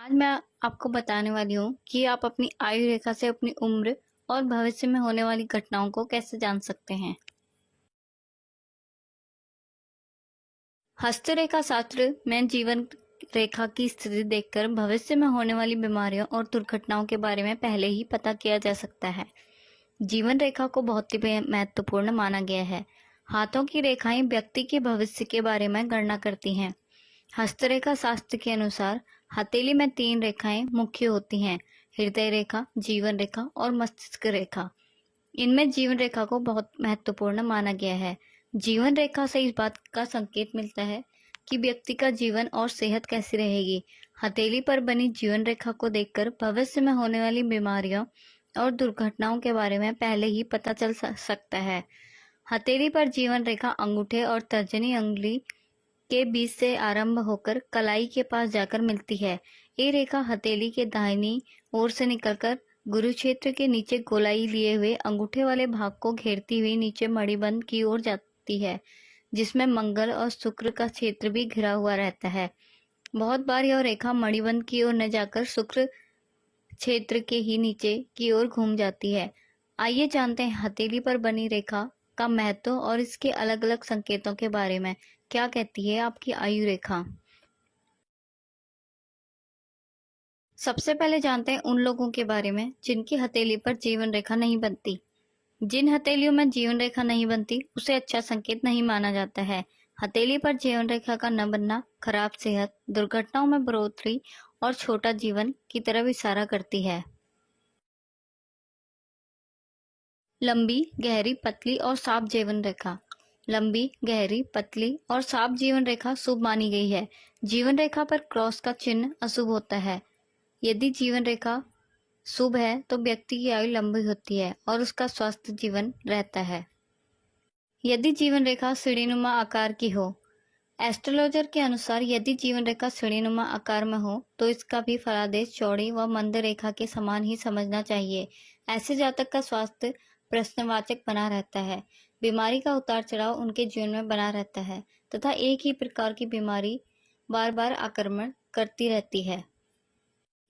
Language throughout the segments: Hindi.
आज मैं आपको बताने वाली हूँ कि आप अपनी आयु रेखा से अपनी उम्र और भविष्य में होने वाली घटनाओं को कैसे जान सकते हैं। हस्तरेखा शास्त्र में जीवन रेखा की स्थिति देखकर भविष्य में होने वाली बीमारियों और दुर्घटनाओं के बारे में पहले ही पता किया जा सकता है। जीवन रेखा को बहुत ही महत्वपूर्ण माना गया है। हाथों की रेखाएं व्यक्ति के भविष्य के बारे में गणना करती हैं। हस्तरेखा शास्त्र के अनुसार हथेली में 3 रेखाएं मुख्य होती हैं: हृदय रेखा, जीवन रेखा और मस्तिष्क रेखा। इनमें जीवन रेखा को बहुत महत्वपूर्ण माना गया है। जीवन रेखा से इस बात का संकेत मिलता है कि व्यक्ति का जीवन और सेहत कैसी रहेगी। हथेली पर बनी जीवन रेखा को देखकर भविष्य में होने वाली बीमारियों और दुर्घटनाओं के बारे में पहले ही पता चल सकता है। हथेली पर जीवन रेखा अंगूठे और तर्जनी अंगुली के बीच से आरंभ होकर कलाई के पास जाकर मिलती है। ये रेखा हथेली के दाहिनी ओर से निकलकर गुरु क्षेत्र के नीचे गोलाई लिए हुए अंगूठे वाले भाग को घेरती हुई नीचे मणिबंध की ओर जाती है, जिसमें मंगल और शुक्र का क्षेत्र भी घिरा हुआ रहता है। बहुत बार यह रेखा मणिबंध की ओर न जाकर शुक्र क्षेत्र के ही नीचे की ओर घूम जाती है। आइए जानते हैं हथेली पर बनी रेखा का महत्व और इसके अलग अलग संकेतों के बारे में। क्या कहती है आपकी आयु रेखा? सबसे पहले जानते हैं उन लोगों के बारे में जिनकी हथेली पर जीवन रेखा नहीं बनती। जिन हथेलियों में जीवन रेखा नहीं बनती उसे अच्छा संकेत नहीं माना जाता है। हथेली पर जीवन रेखा का न बनना खराब सेहत, दुर्घटनाओं में बढ़ोतरी और छोटा जीवन की तरफ इशारा करती है। लंबी, गहरी, पतली और साफ जीवन रेखा। लंबी, गहरी, पतली और साफ जीवन रेखा शुभ मानी गई है। जीवन रेखा पर क्रॉस का चिन्ह अशुभ होता है। यदि जीवन रेखा शुभ है तो व्यक्ति की आयु लंबी होती है और उसका स्वस्थ जीवन रहता है। यदि जीवन रेखा सीढ़ीनुमा आकार की हो। एस्ट्रोलॉजर के अनुसार यदि जीवन रेखा सीढ़ीनुमा आकार में हो तो इसका भी फलादेश चौड़ी व मंद रेखा के समान ही समझना चाहिए। ऐसे जातक का स्वास्थ्य प्रश्नवाचक बना रहता है। बीमारी का उतार चढ़ाव उनके जीवन में बना रहता है तथा एक ही प्रकार की बीमारी बार बार आक्रमण करती रहती है।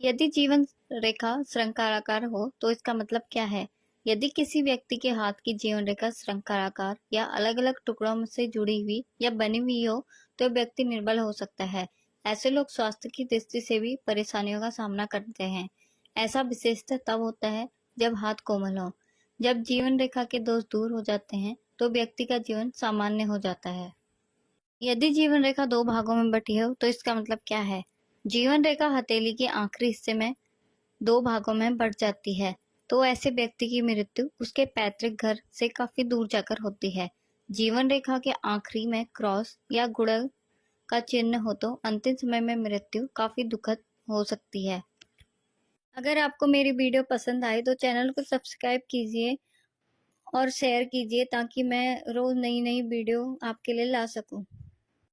यदि जीवन रेखा श्रृंखलाकार हो तो इसका मतलब क्या है? यदि किसी व्यक्ति के हाथ की जीवन रेखा श्रृंखलाकार या अलग अलग टुकड़ों से जुड़ी हुई या बनी हुई हो तो व्यक्ति निर्बल हो सकता है। ऐसे लोग स्वास्थ्य की दृष्टि से भी परेशानियों का सामना करते हैं। ऐसा विशेषतः तब होता है जब हाथ कोमल हो। जब जीवन रेखा के दोष दूर हो जाते हैं तो व्यक्ति का जीवन सामान्य हो जाता है। यदि जीवन रेखा 2 भागों में बटी हो तो इसका मतलब क्या है? जीवन रेखा हथेली के आखिरी हिस्से में 2 भागों में बढ़ जाती है तो ऐसे व्यक्ति की मृत्यु उसके पैतृक घर से काफी दूर जाकर होती है। जीवन रेखा के आखिरी में क्रॉस या गुणन का चिन्ह हो तो अंतिम समय में मृत्यु काफी दुखद हो सकती है। अगर आपको मेरी वीडियो पसंद आए तो चैनल को सब्सक्राइब कीजिए और शेयर कीजिए ताकि मैं रोज नई नई वीडियो आपके लिए ला सकूं।